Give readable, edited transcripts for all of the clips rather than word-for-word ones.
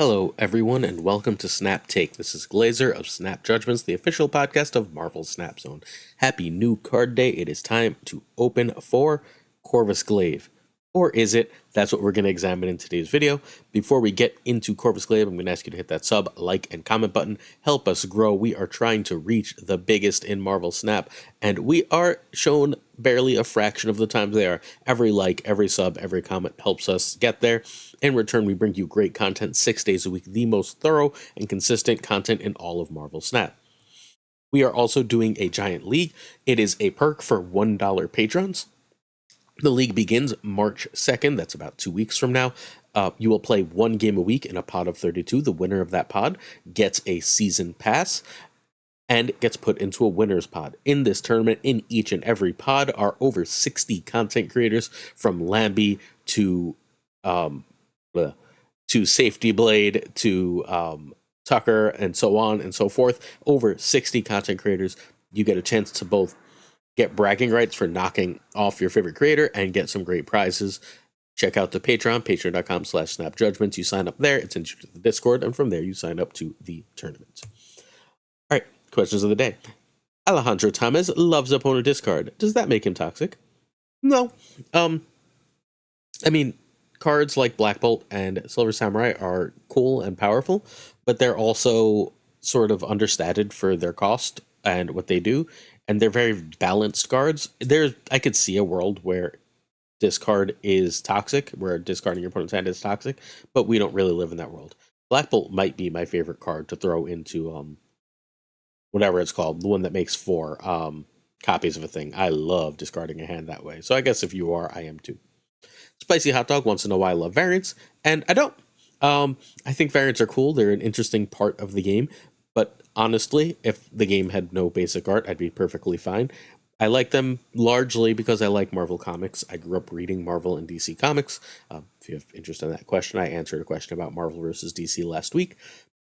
Hello, everyone, and welcome to Snap Take. This is Glazer of Snap Judgments, the official podcast of Marvel Snap Zone. Happy new card day. It is time to open for Corvus Glaive. Or is it? That's what we're going to examine in today's video. Before we get into Corvus Glaive, I'm going to ask you to hit that sub, like, and comment button. Help us grow. We are trying to reach the biggest in Marvel Snap, and we are shown barely a fraction of the times they are. Every like, every sub, every comment helps us get there. In return, we bring you great content 6 days a week, the most thorough and consistent content in all of Marvel Snap. We are also doing a giant league. It is a perk for $1 patrons. The league begins March 2nd. That's about 2 weeks from now. You will play one game a week in a pod of 32. The winner of that pod gets a season pass and gets put into a winner's pod. In this tournament, in each and every pod, are over 60 content creators, from Lambie to Safety Blade to Tucker and so on and so forth. Over 60 content creators. You get a chance to both get bragging rights for knocking off your favorite creator and get some great prizes. Check out the Patreon, patreon.com/snapjudgments. You sign up there, it's into the Discord, and from there you sign up to the tournament. All right, questions of the day. Alejandro Thomas loves opponent discard. Does that make him toxic? No. I mean, cards like Black Bolt and Silver Samurai are cool and powerful, but they're also sort of understated for their cost and what they do, and they're very balanced cards. I could see a world where discard is toxic, where discarding your opponent's hand is toxic, but we don't really live in that world. Black Bolt might be my favorite card to throw into whatever it's called, the one that makes 4 copies of a thing. I love discarding a hand that way. So I guess if you are, I am too. Spicy Hot Dog wants to know why I love variants, and I don't. I think variants are cool. They're an interesting part of the game, but honestly, if the game had no basic art, I'd be perfectly fine. I like them largely because I like Marvel Comics. I grew up reading Marvel and DC Comics. If you have interest in that question, I answered a question about Marvel versus DC last week.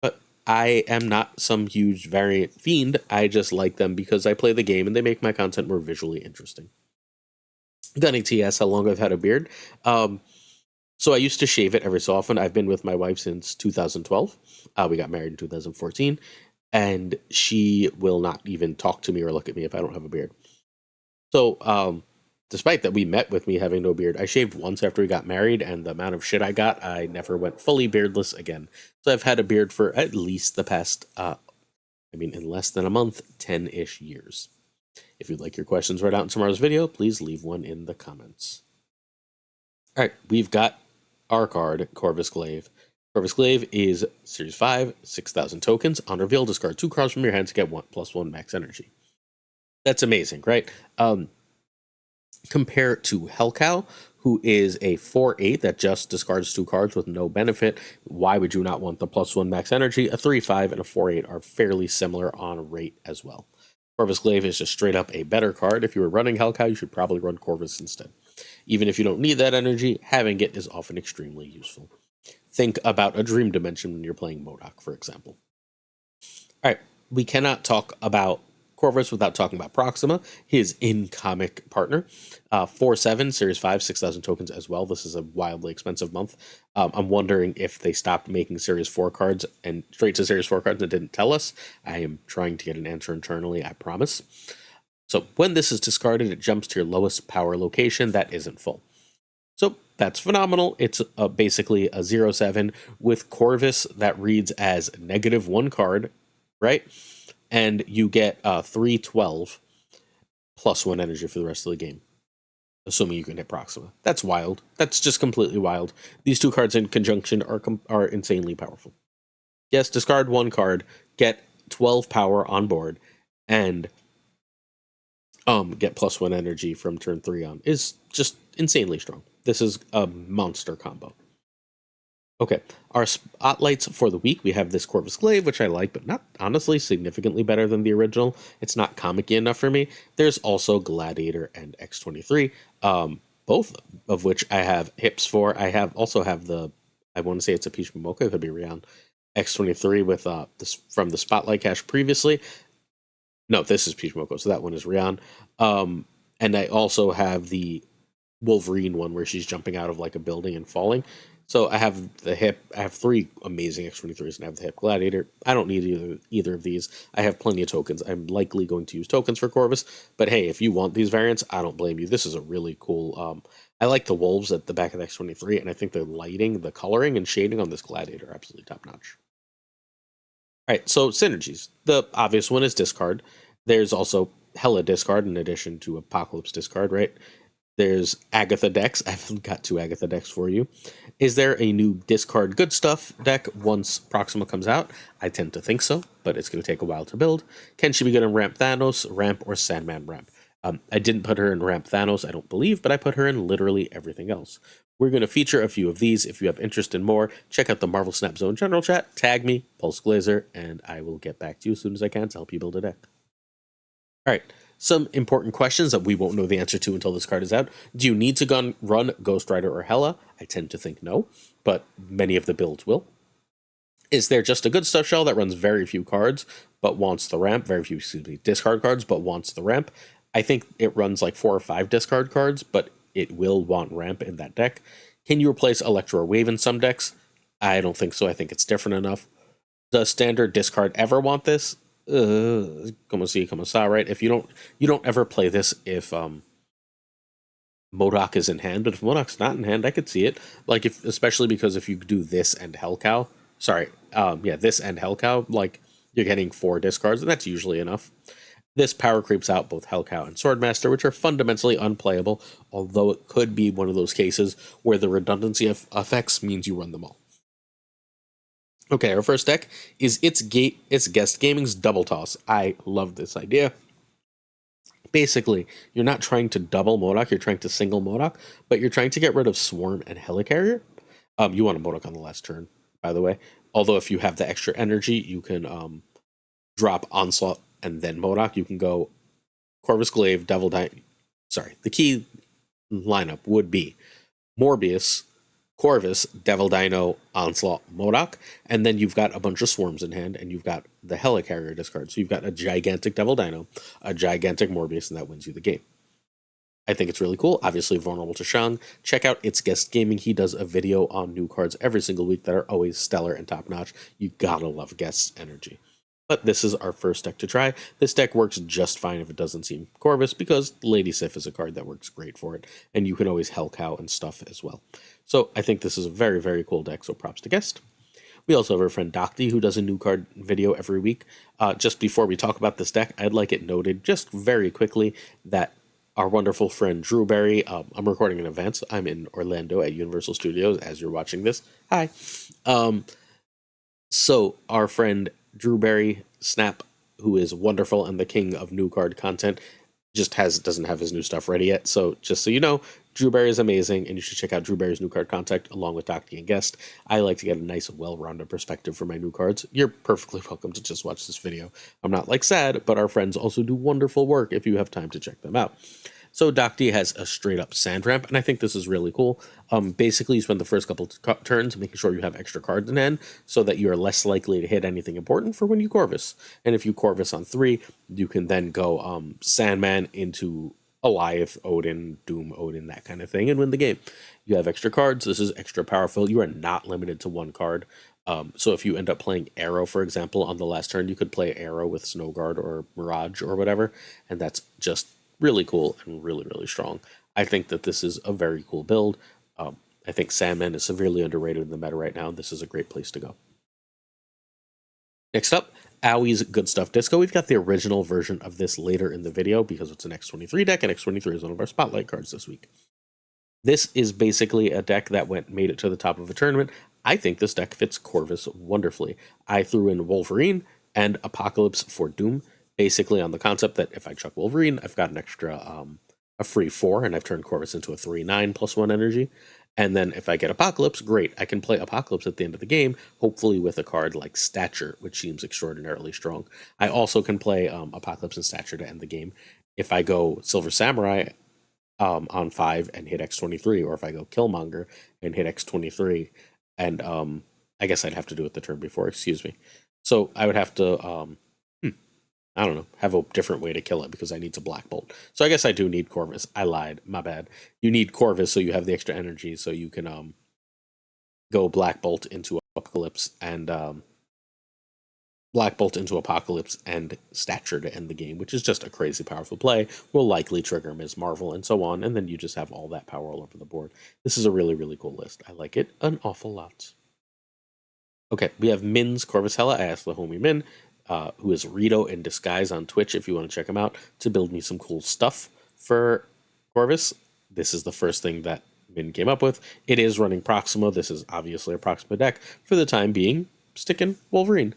But I am not some huge variant fiend. I just like them because I play the game and they make my content more visually interesting. Gunny TS, how long I've had a beard. So I used to shave it every so often. I've been with my wife since 2012. We got married in 2014, and she will not even talk to me or look at me if I don't have a beard. So, despite that we met with me having no beard, I shaved once after we got married, and the amount of shit I got, I never went fully beardless again. So I've had a beard for at least the past, in less than a month, 10-ish years. If you'd like your questions read out in tomorrow's video, please leave one in the comments. All right, we've got our card, Corvus Glaive. Corvus Glaive is Series 5, 6,000 tokens. On reveal, discard 2 cards from your hand to get 1+1 max energy. That's amazing, right? Compare it to Hellcow, who is a 4/8 that just discards 2 cards with no benefit. Why would you not want the +1 max energy? A 3/5 and a 4/8 are fairly similar on rate as well. Corvus Glaive is just straight up a better card. If you were running Hellcow, you should probably run Corvus instead. Even if you don't need that energy, having it is often extremely useful. Think about a Dream Dimension when you're playing MODOK, for example. All right, we cannot talk about Corvus without talking about Proxima, his in-comic partner. 4/7, Series 5, 6,000 tokens as well. This is a wildly expensive month. I'm wondering if they stopped making Series 4 cards and straight to Series 4 cards and didn't tell us. I am trying to get an answer internally, I promise. So when this is discarded, it jumps to your lowest power location that isn't full. So that's phenomenal. It's basically a 0/7 with Corvus that reads as -1 card, right? And you get 3/12 +1 energy for the rest of the game, assuming you can hit Proxima. That's wild. That's just completely wild. These 2 cards in conjunction are insanely powerful. Yes, discard 1 card, get 12 power on board, and get +1 energy from turn 3 on is just insanely strong. This is a monster combo. Okay, our spotlights for the week. We have this Corvus Glaive, which I like, but not honestly significantly better than the original. It's not comic-y enough for me. There's also Gladiator and X-23, both of which I have hips for. I also have I want to say it's a Peach Momoko, it could be Rion. X-23 with this from the Spotlight cache previously. No, this is Peach Momoko, so that one is Rion. And I also have the Wolverine one where she's jumping out of like a building and falling. So I have the hip. I have 3 amazing X-23s, and I have the hip Gladiator. I don't need either of these. I have plenty of tokens. I'm likely going to use tokens for Corvus, but hey, if you want these variants, I don't blame you. This is a really cool. I like the wolves at the back of the X-23, and I think the lighting, the coloring, and shading on this Gladiator are absolutely top notch. All right, so synergies. The obvious one is discard. There's also Hella discard in addition to Apocalypse discard, right? There's Agatha decks. I've got 2 Agatha decks for you. Is there a new discard good stuff deck once Proxima comes out? I tend to think so, but it's going to take a while to build. Can she be good in Ramp Thanos, Ramp, or Sandman Ramp? I didn't put her in Ramp Thanos, I don't believe, but I put her in literally everything else. We're going to feature a few of these. If you have interest in more, check out the Marvel Snap Zone general chat, tag me, Pulse Glazer, and I will get back to you as soon as I can to help you build a deck. All right, some important questions that we won't know the answer to until this card is out. Do you need to run Ghost Rider or Hela? I tend to think no, but many of the builds will. Is there just a good stuff shell that runs very few cards but wants the ramp? Very few, discard cards but wants the ramp. I think it runs like 4 or 5 discard cards, but it will want ramp in that deck. Can you replace Electro or Wave in some decks? I don't think so. I think it's different enough. Does standard discard ever want this? Como si, como sa, right? If you don't ever play this if MODOK is in hand, but if MODOK's not in hand, I could see it. Like especially because if you do this and Hellcow, this and Hellcow, like you're getting 4 discards, and that's usually enough. This power creeps out both Hellcow and Swordmaster, which are fundamentally unplayable, although it could be one of those cases where the redundancy of effects means you run them all. Okay, our first deck is It's Guest Gaming's Double Toss. I love this idea. Basically, you're not trying to double MODOK, you're trying to single MODOK, but you're trying to get rid of Swarm and Helicarrier. You want a MODOK on the last turn, by the way. Although if you have the extra energy, you can drop Onslaught and then MODOK. You can go Corvus Glaive, Devil Dino. Sorry, the key lineup would be Morbius, Corvus, Devil Dino, Onslaught, MODOK, and then you've got a bunch of Swarms in hand, and you've got the Helicarrier discard. So you've got a gigantic Devil Dino, a gigantic Morbius, and that wins you the game. I think it's really cool. Obviously vulnerable to Shang. Check out It's Guest Gaming. He does a video on new cards every single week that are always stellar and top-notch. You gotta love Guest's energy. But this is our first deck to try. This deck works just fine if it doesn't seem Corvus, because Lady Sif is a card that works great for it, and you can always Hellcow and stuff as well. So I think this is a very, very cool deck, so props to Guest. We also have our friend Docty, who does a new card video every week. Just before we talk about this deck, I'd like it noted just very quickly that our wonderful friend Drewberry, I'm recording in advance. I'm in Orlando at Universal Studios as you're watching this. Hi. So our friend Drewberry Snap, who is wonderful and the king of new card content, doesn't have his new stuff ready yet. So just so you know, Drewberry is amazing, and you should check out Drewberry's new card content along with Docty and Guest. I like to get a nice, well-rounded perspective for my new cards. You're perfectly welcome to just watch this video. I'm not like sad, but our friends also do wonderful work if you have time to check them out. So Docty has a straight up sand ramp, and I think this is really cool. Basically, you spend the first couple turns making sure you have extra cards in hand so that you are less likely to hit anything important for when you Corvus. And if you Corvus on 3, you can then go Sandman into Goliath, Odin, Doom, Odin, that kind of thing, and win the game. You have extra cards. This is extra powerful. You are not limited to 1 card. So if you end up playing Arrow, for example, on the last turn, you could play Arrow with Snowguard or Mirage or whatever, and that's just really cool and really, really strong. I think that this is a very cool build. I think Sandman is severely underrated in the meta right now. This is a great place to go. Next up, Owie's Good Stuff Disco. We've got the original version of this later in the video because it's an X-23 deck, and X-23 is one of our spotlight cards this week. This is basically a deck that made it to the top of a tournament. I think this deck fits Corvus wonderfully. I threw in Wolverine and Apocalypse for Doom, basically on the concept that if I chuck Wolverine, I've got an extra, a free 4, and I've turned Corvus into a 3/9 +1 energy. And then if I get Apocalypse, great. I can play Apocalypse at the end of the game, hopefully with a card like Stature, which seems extraordinarily strong. I also can play Apocalypse and Stature to end the game. If I go Silver Samurai on 5 and hit X-23, or if I go Killmonger and hit X-23, and I guess I'd have to do it the turn before, excuse me. So I would have to... I don't know, have a different way to kill it because I need to Black Bolt. So I guess I do need Corvus. I lied. My bad. You need Corvus so you have the extra energy so you can go Black Bolt into Apocalypse and Stature to end the game, which is just a crazy powerful play. Will likely trigger Ms. Marvel and so on, and then you just have all that power all over the board. This is a really, really cool list. I like it an awful lot. Okay, we have Min's Corvus Hella. I asked the homie Min, who is Rito in disguise on Twitch, if you want to check him out, to build me some cool stuff for Corvus. This is the first thing that Min came up with. It is running Proxima. This is obviously a Proxima deck. For the time being, sticking Wolverine.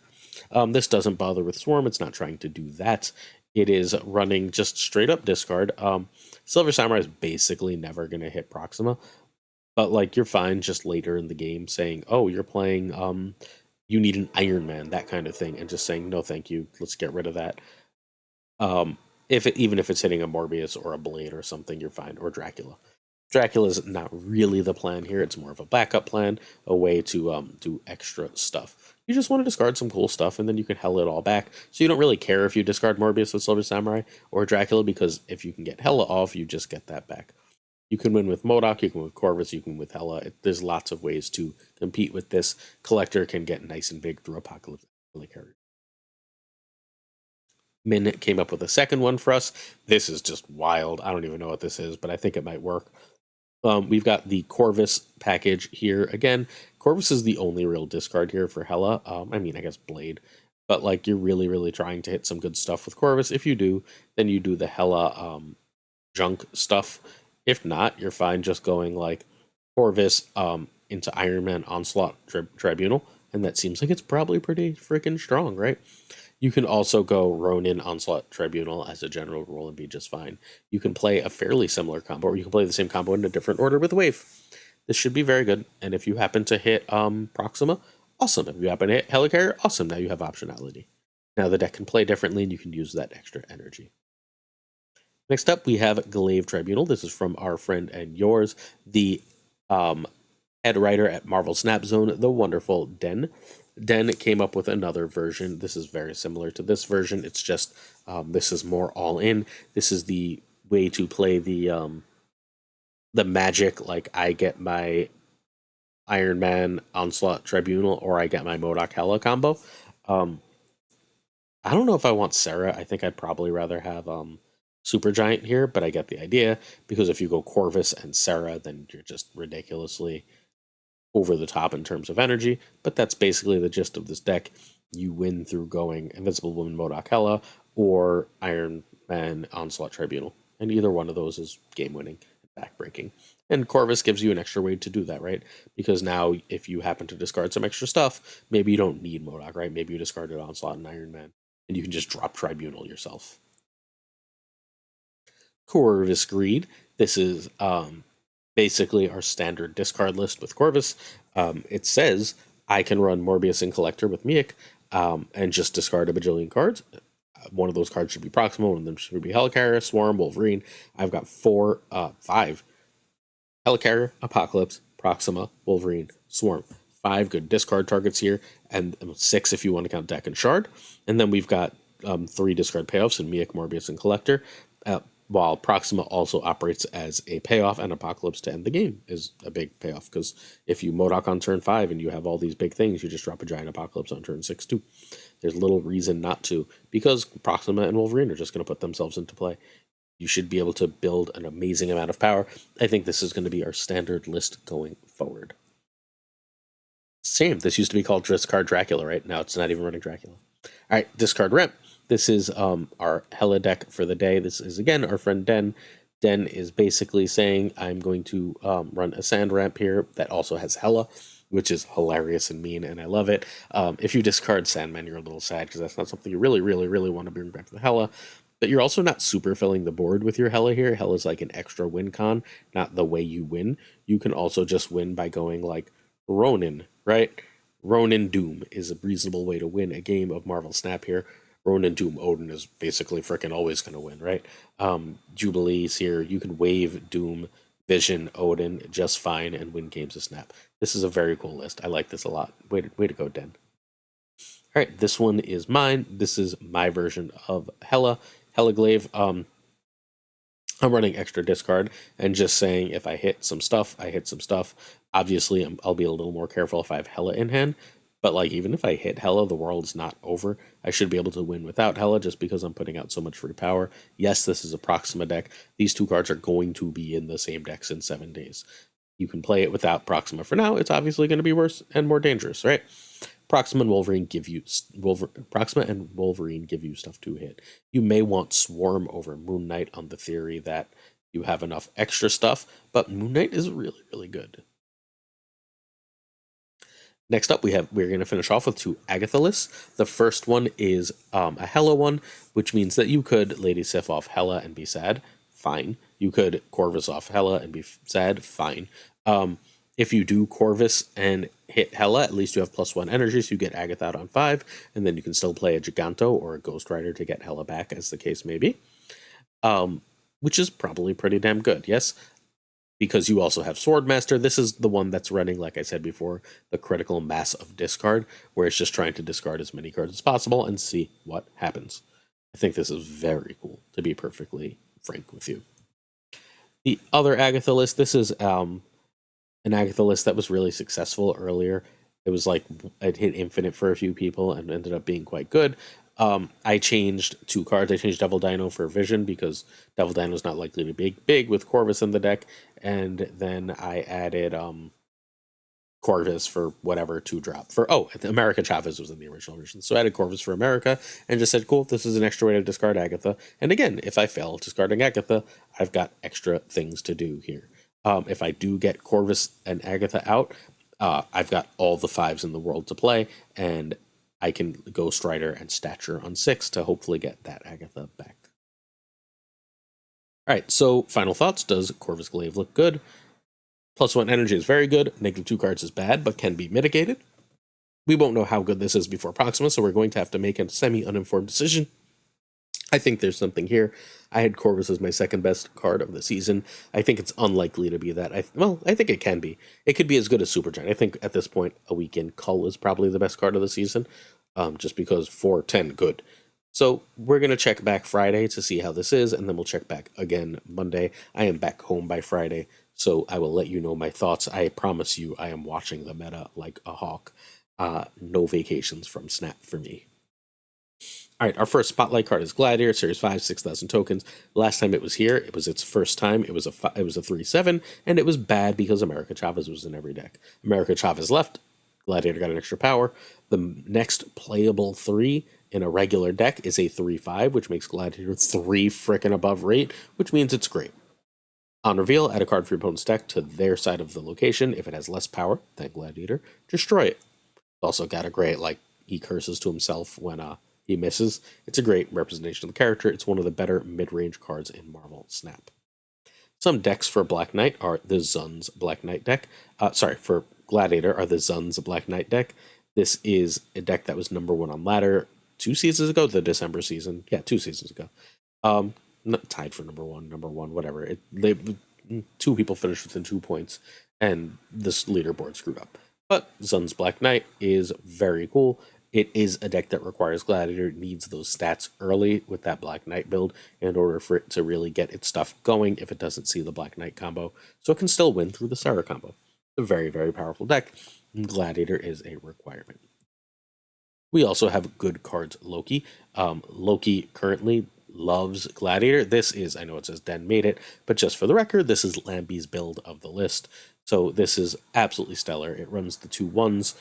This doesn't bother with Swarm. It's not trying to do that. It is running just straight up discard. Silver Samurai is basically never going to hit Proxima. But like you're fine just later in the game saying, oh, you're playing you need an Iron Man, that kind of thing, and just saying, no, thank you, let's get rid of that. Even if it's hitting a Morbius or a Blade or something, you're fine, or Dracula. Dracula's not really the plan here. It's more of a backup plan, a way to do extra stuff. You just want to discard some cool stuff, and then you can hell it all back. So you don't really care if you discard Morbius with Silver Samurai or Dracula, because if you can get Hella off, you just get that back. You can win with MODOK, you can win with Corvus, you can win with Hella. There's lots of ways to compete with this. Collector can get nice and big through Apocalypse. Min came up with a second one for us. This is just wild. I don't even know what this is, but I think it might work. We've got the Corvus package here. Again, Corvus is the only real discard here for Hella. I mean, I guess Blade. But like, you're really, really trying to hit some good stuff with Corvus. If you do, then you do the Hella junk stuff. If not, you're fine just going like Corvus into Iron Man Onslaught Tribunal, and that seems like it's probably pretty freaking strong, right? You can also go Ronin Onslaught Tribunal as a general rule and be just fine. You can play a fairly similar combo, or you can play the same combo in a different order with Wave. This should be very good, and if you happen to hit Proxima, awesome. If you happen to hit Helicarrier, awesome. Now you have optionality. Now the deck can play differently, and you can use that extra energy. Next up, we have Glaive Tribunal. This is from our friend and yours, the head writer at Marvel Snap Zone, the wonderful Den. Den came up with another version. This is very similar to this version. It's just this is more all in. This is the way to play the magic. Like I get my Iron Man Onslaught Tribunal, or I get my MODOK Hella combo. I don't know if I want Sarah. I think I'd probably rather have Supergiant here, but I get the idea, because if you go Corvus and Sarah, then you're just ridiculously over the top in terms of energy. But that's basically the gist of this deck. You win through going Invincible Woman MODOK Hella or Iron Man Onslaught Tribunal, and either one of those is game winning and backbreaking. And Corvus gives you an extra way to do that, right? Because now if you happen to discard some extra stuff, maybe you don't need MODOK, right? Maybe you discarded Onslaught and Iron Man, and you can just drop Tribunal yourself. Corvus Greed. This is basically our standard discard list with Corvus. It says I can run Morbius and Collector with Miek and just discard a bajillion cards. One of those cards should be Proxima, one of them should be Helicarrier, Swarm, Wolverine. I've got 5 Helicarrier, Apocalypse, Proxima, Wolverine, Swarm. 5 good discard targets here, and 6 if you want to count Deck and Shard. And then we've got 3 discard payoffs in Miek, Morbius, and Collector. While Proxima also operates as a payoff, and Apocalypse to end the game is a big payoff, because if you MODOK on turn 5 and you have all these big things, you just drop a giant Apocalypse on turn 6 too. There's little reason not to, because Proxima and Wolverine are just going to put themselves into play. You should be able to build an amazing amount of power. I think this is going to be our standard list going forward. Same, this used to be called Discard Dracula, right? Now it's not even running Dracula. All right, Discard Ramp. This is our Hella deck for the day. This is, again, our friend Den. Den is basically saying, I'm going to run a Sand Ramp here that also has Hella, which is hilarious and mean, and I love it. If you discard Sandman, you're a little sad, because that's not something you really, really, really want to bring back to the Hella. But you're also not super filling the board with your Hella here. Hella's like an extra win con, not the way you win. You can also just win by going like Ronin, right? Ronin Doom is a reasonable way to win a game of Marvel Snap here. Ronin Doom Odin is basically freaking always going to win, right? Jubilees here. You can wave Doom, Vision, Odin just fine and win games of Snap. This is a very cool list. I like this a lot. Way to go, Den. All right, this one is mine. This is my version of Hella Glaive. I'm running extra discard and just saying if I hit some stuff, I hit some stuff. Obviously, I'll be a little more careful if I have Hela in hand. But like even if I hit Hela, the world's not over. I should be able to win without Hela just because I'm putting out so much free power. Yes, this is a Proxima deck. These two cards are going to be in the same decks in 7 days. You can play it without Proxima for now. It's obviously going to be worse and more dangerous, right? Proxima and Wolverine give you stuff to hit. You may want Swarm over Moon Knight on the theory that you have enough extra stuff, but Moon Knight is really, really good. Next up, we're going to finish off with 2 Agatha lists. The first one is a Hela one, which means that you could Lady Sif off Hela and be sad. Fine. You could Corvus off Hela and be sad. Fine. If you do Corvus and hit Hela, at least you have +1 energy, so you get Agatha out on 5, and then you can still play a Giganto or a Ghost Rider to get Hela back, as the case may be. Which is probably pretty damn good, yes? Because you also have Swordmaster. This is the one that's running, like I said before, the critical mass of discard, where it's just trying to discard as many cards as possible and see what happens. I think this is very cool, to be perfectly frank with you. The other Agatha list, this is an Agatha list that was really successful earlier. It was like it hit infinite for a few people and ended up being quite good. I changed 2 cards. I changed Devil Dino for Vision because Devil Dino is not likely to be big with Corvus in the deck, and then I added Corvus for whatever 2-drop for America Chavez was in the original version, so I added Corvus for America and just said, cool, this is an extra way to discard Agatha. And again, if I fail discarding Agatha, I've got extra things to do here. If I do get Corvus and Agatha out, I've got all the 5s in the world to play, and I can Ghost Rider and Stature on 6 to hopefully get that Agatha back. All right, so final thoughts. Does Corvus Glaive look good? +1 energy is very good. -2 cards is bad, but can be mitigated. We won't know how good this is before Proxima, so we're going to have to make a semi-uninformed decision. I think there's something here. I had Corvus as my second best card of the season. I think it's unlikely to be that. I think it can be. It could be as good as Supergiant. I think at this point, a weekend Cull is probably the best card of the season, just because 4-10 good. So we're going to check back Friday to see how this is, and then we'll check back again Monday. I am back home by Friday, so I will let you know my thoughts. I promise you I am watching the meta like a hawk. No vacations from Snap for me. All right, our first spotlight card is Gladiator, Series 5, 6,000 tokens. Last time it was here, it was its first time. It was a 3/7, and it was bad because America Chavez was in every deck. America Chavez left, Gladiator got an extra power. The next playable 3 in a regular deck is a 3/5, which makes Gladiator 3 frickin' above rate, which means it's great. On reveal, add a card for your opponent's deck to their side of the location. If it has less power than Gladiator, destroy it. Also got a great, he curses to himself when he misses. It's a great representation of the character. It's one of the better mid-range cards in Marvel Snap. Some decks for Black Knight are the Zun's Black Knight deck. For Gladiator are the Zun's Black Knight deck. This is a deck that was #1 on ladder 2 seasons ago, the December season. Yeah, 2 seasons ago. Not tied for number one, whatever. 2 people finished within 2 points, and this leaderboard screwed up. But Zun's Black Knight is very cool. It is a deck that requires Gladiator. It needs those stats early with that Black Knight build in order for it to really get its stuff going if it doesn't see the Black Knight combo. So it can still win through the Sarah combo. It's a very, very powerful deck. Gladiator is a requirement. We also have good cards Loki. Loki currently loves Gladiator. This is, I know it says Den made it, but just for the record, this is Lambie's build of the list. So this is absolutely stellar. It runs the 2 1s.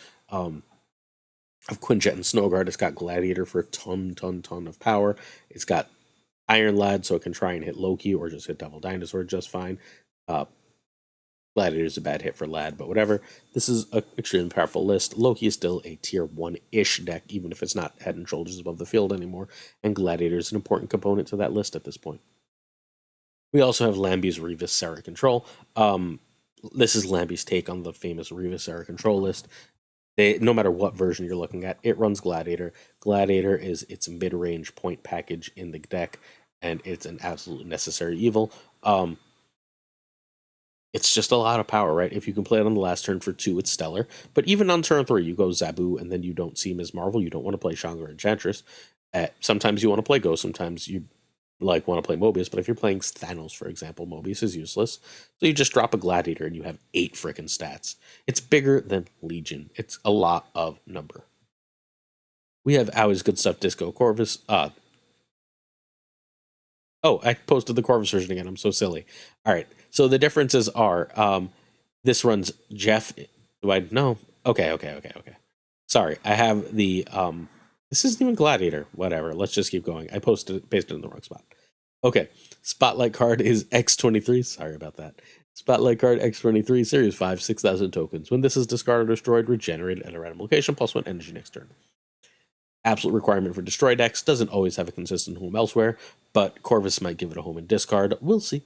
Of Quinjet and Snowguard. It's got Gladiator for a ton of power. It's got Iron Lad, so it can try and hit Loki or just hit Devil Dinosaur just fine. Gladiator is a bad hit for Lad, but whatever. This is an extremely powerful list. Loki is still a tier 1-ish deck, even if it's not head and shoulders above the field anymore, and Gladiator is an important component to that list at this point. We also have Lambie's Revis Sarah Control. This is Lambie's take on the famous Revis Sarah Control list. No matter what version you're looking at, it runs Gladiator. Gladiator is its mid-range point package in the deck, and it's an absolute necessary evil. It's just a lot of power, right? If you can play it on the last turn for 2, it's stellar. But even on turn 3, you go Zabu, and then you don't see Ms. Marvel. You don't want to play Shanghai Enchantress. Sometimes you want to play Ghost. Sometimes you like want to play Mobius, but if you're playing Thanos, for example, Mobius is useless. So you just drop a Gladiator and you have 8 freaking stats. It's bigger than Legion. It's a lot of number. We have Always Good Stuff Disco Corvus. Oh, I posted the Corvus version again. I'm so silly. All right. So the differences are this runs Jeff. Do I know? Okay. Sorry. I have the this isn't even Gladiator. Whatever. Let's just keep going. I pasted it in the wrong spot. Okay. Spotlight card is X23. Sorry about that. Spotlight card X23, Series 5, 6,000 tokens. When this is discarded or destroyed, regenerated at a random location, +1 energy next turn. Absolute requirement for destroy decks. Doesn't always have a consistent home elsewhere, but Corvus might give it a home in discard. We'll see.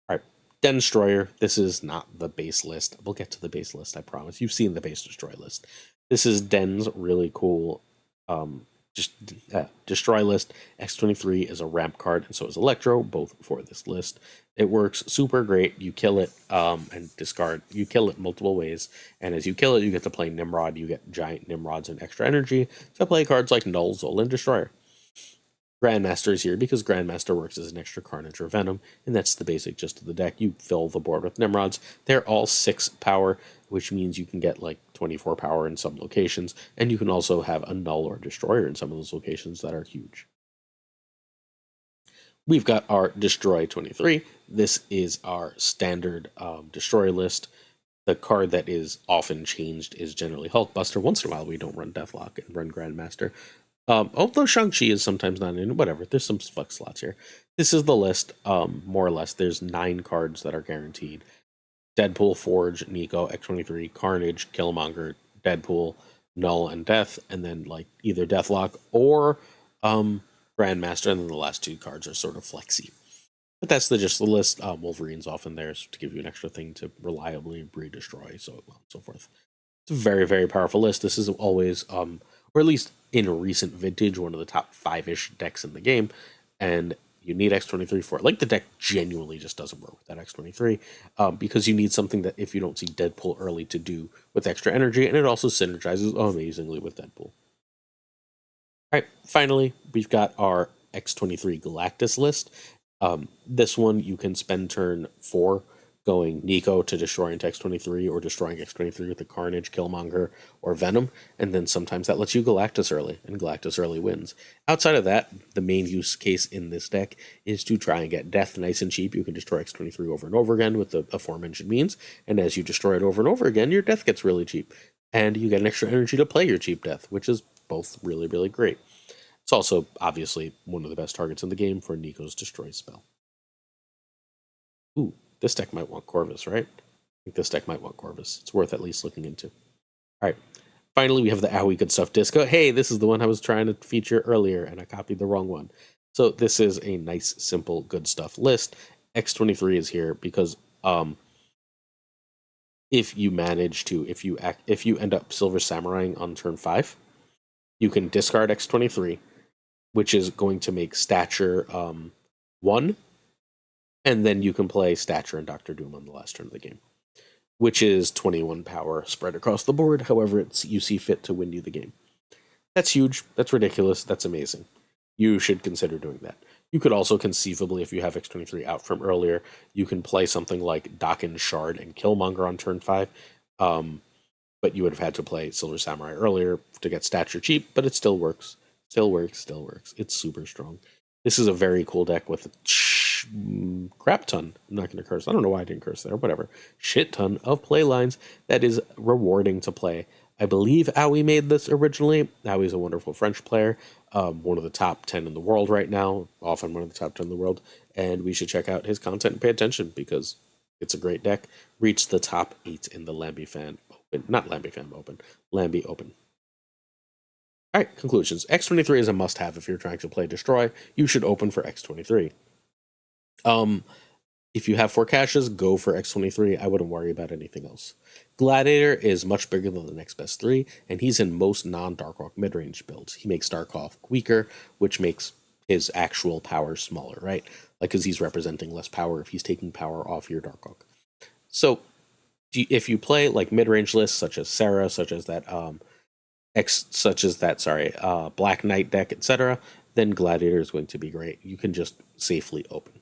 All right. Den Destroyer. This is not the base list. We'll get to the base list, I promise. You've seen the base destroy list. This is Den's really cool destroy list. X23 is a ramp card, and so is Electro, both for this list. It works super great. You kill it and discard. You kill it multiple ways, and as you kill it, you get to play Nimrod. You get giant Nimrods and extra energy to play cards like Null, Zol, and Destroyer. Grandmaster is here because Grandmaster works as an extra Carnage or Venom, and that's the basic gist of the deck. You fill the board with Nimrods. They're all 6 power, which means you can get like 24 power in some locations, and you can also have a Null or Destroyer in some of those locations that are huge. We've got our Destroy 23. This is our standard Destroy list. The card that is often changed is generally Hulkbuster. Once in a while, we don't run Deathlock and run Grandmaster. Although Shang-Chi is sometimes not in, whatever. There's some fuck slots here. This is the list, more or less. There's 9 cards that are guaranteed. Deadpool, Forge, Nico, X23, Carnage, Killmonger, Deadpool, Null, and Death, and then like either Deathlock or Grandmaster, and then the last 2 cards are sort of flexy. But that's just the list. Wolverine's often there to give you an extra thing to reliably re-destroy, so on and so forth. It's a very, very powerful list. This is always, or at least in recent vintage, one of the top 5-ish decks in the game, and you need X23 for it. Like, the deck genuinely just doesn't work with that X23, because you need something that if you don't see Deadpool early to do with extra energy, and it also synergizes amazingly with Deadpool. All right, finally, we've got our X23 Galactus list. This one you can spend turn 4 going Nico to destroy into X23 or destroying X23 with the Carnage, Killmonger, or Venom, and then sometimes that lets you Galactus early, and Galactus early wins. Outside of that, the main use case in this deck is to try and get Death nice and cheap. You can destroy X23 over and over again with the aforementioned means, and as you destroy it over and over again, your Death gets really cheap, and you get an extra energy to play your cheap Death, which is both really, really great. It's also, obviously, one of the best targets in the game for Nico's Destroy spell. Ooh, this deck might want Corvus, right? I think this deck might want Corvus. It's worth at least looking into. All right. Finally, we have the Owie Good Stuff Disco. Hey, this is the one I was trying to feature earlier, and I copied the wrong one. So this is a nice, simple, good stuff list. X23 is here because if you manage to, if you end up Silver Samuraiing on turn 5, you can discard X23, which is going to make Stature 1, and then you can play Stature and Doctor Doom on the last turn of the game, which is 21 power spread across the board, however you see fit to win you the game. That's huge, that's ridiculous, that's amazing. You should consider doing that. You could also conceivably, if you have X23 out from earlier, you can play something like Dakin, Shard, and Killmonger on turn 5, but you would have had to play Silver Samurai earlier to get Stature cheap, but it still works. Still works. It's super strong. This is a very cool deck with a crap ton. I'm not going to curse. I don't know why I didn't curse there. Whatever. Shit ton of play lines that is rewarding to play. I believe Owie made this originally. Owie's a wonderful French player. One of the top 10 in the world right now. Often one of the top 10 in the world. And we should check out his content and pay attention because it's a great deck. Reached the top 8 in the Lambie Fan Open. Not Lambie Fan Open. Lambie Open. All right, conclusions. X23 is a must-have if you're trying to play Destroy. You should open for X23. If you have 4 caches, go for X23. I wouldn't worry about anything else. Gladiator is much bigger than the next best 3, and he's in most non-Darkhawk mid-range builds. He makes Darkhawk weaker, which makes his actual power smaller, right? Like, because he's representing less power if he's taking power off your Darkhawk. So, if you play, like, mid-range lists, such as Sarah, such as that Black Knight deck, etc., then Gladiator is going to be great. You can just safely open.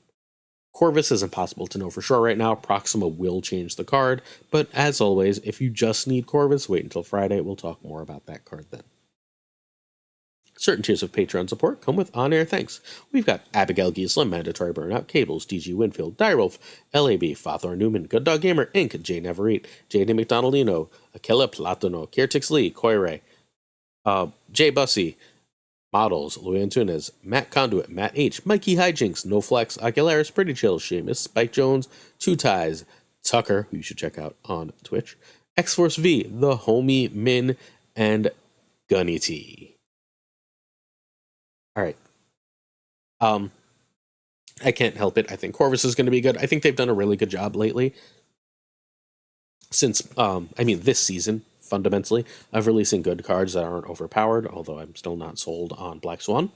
Corvus is impossible to know for sure right now. Proxima will change the card, but as always, if you just need Corvus, wait until Friday. We'll talk more about that card then. Certain tiers of Patreon support come with on-air thanks. We've got Abigail Giesler, Mandatory Burnout, Cables, DG Winfield, Direwolf, LAB, Fathor Newman, Good Dog Gamer, Inc., Jay Neverite, JD McDonaldino, Aquila Platono, Kirtix Lee, Koire, Jay Bussy, Models, Louis Antunes, Matt Conduit, Matt H, Mikey Hijinks, No Flex, Aguilaris, Pretty Chill, Seamus, Spike Jones, Two Ties, Tucker, who you should check out on Twitch, X-Force V, The Homie Min, and Gunny T. All right. I can't help it. I think Corvus is going to be good. I think they've done a really good job lately. Since, this season, fundamentally, of releasing good cards that aren't overpowered, although I'm still not sold on Black Swan.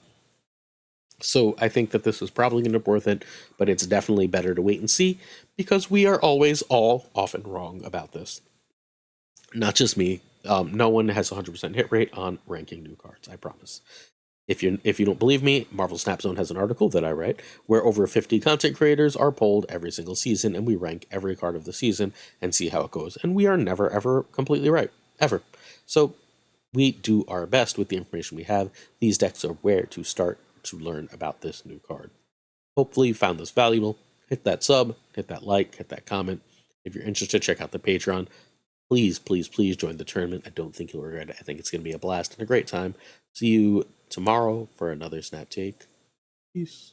So I think that this is probably going to be worth it, but it's definitely better to wait and see, because we are always all often wrong about this. Not just me. No one has 100% hit rate on ranking new cards, I promise. If you don't believe me, Marvel Snap Zone has an article that I write where over 50 content creators are polled every single season, and we rank every card of the season and see how it goes. And we are never, ever completely right. Ever. So we do our best with the information we have. These decks are where to start to learn about this new card. Hopefully you found this valuable. Hit that sub, hit that like, hit that comment. If you're interested, check out the Patreon. Please, please, please join the tournament. I don't think you'll regret it. I think it's going to be a blast and a great time. See you tomorrow for another Snap Take. Peace.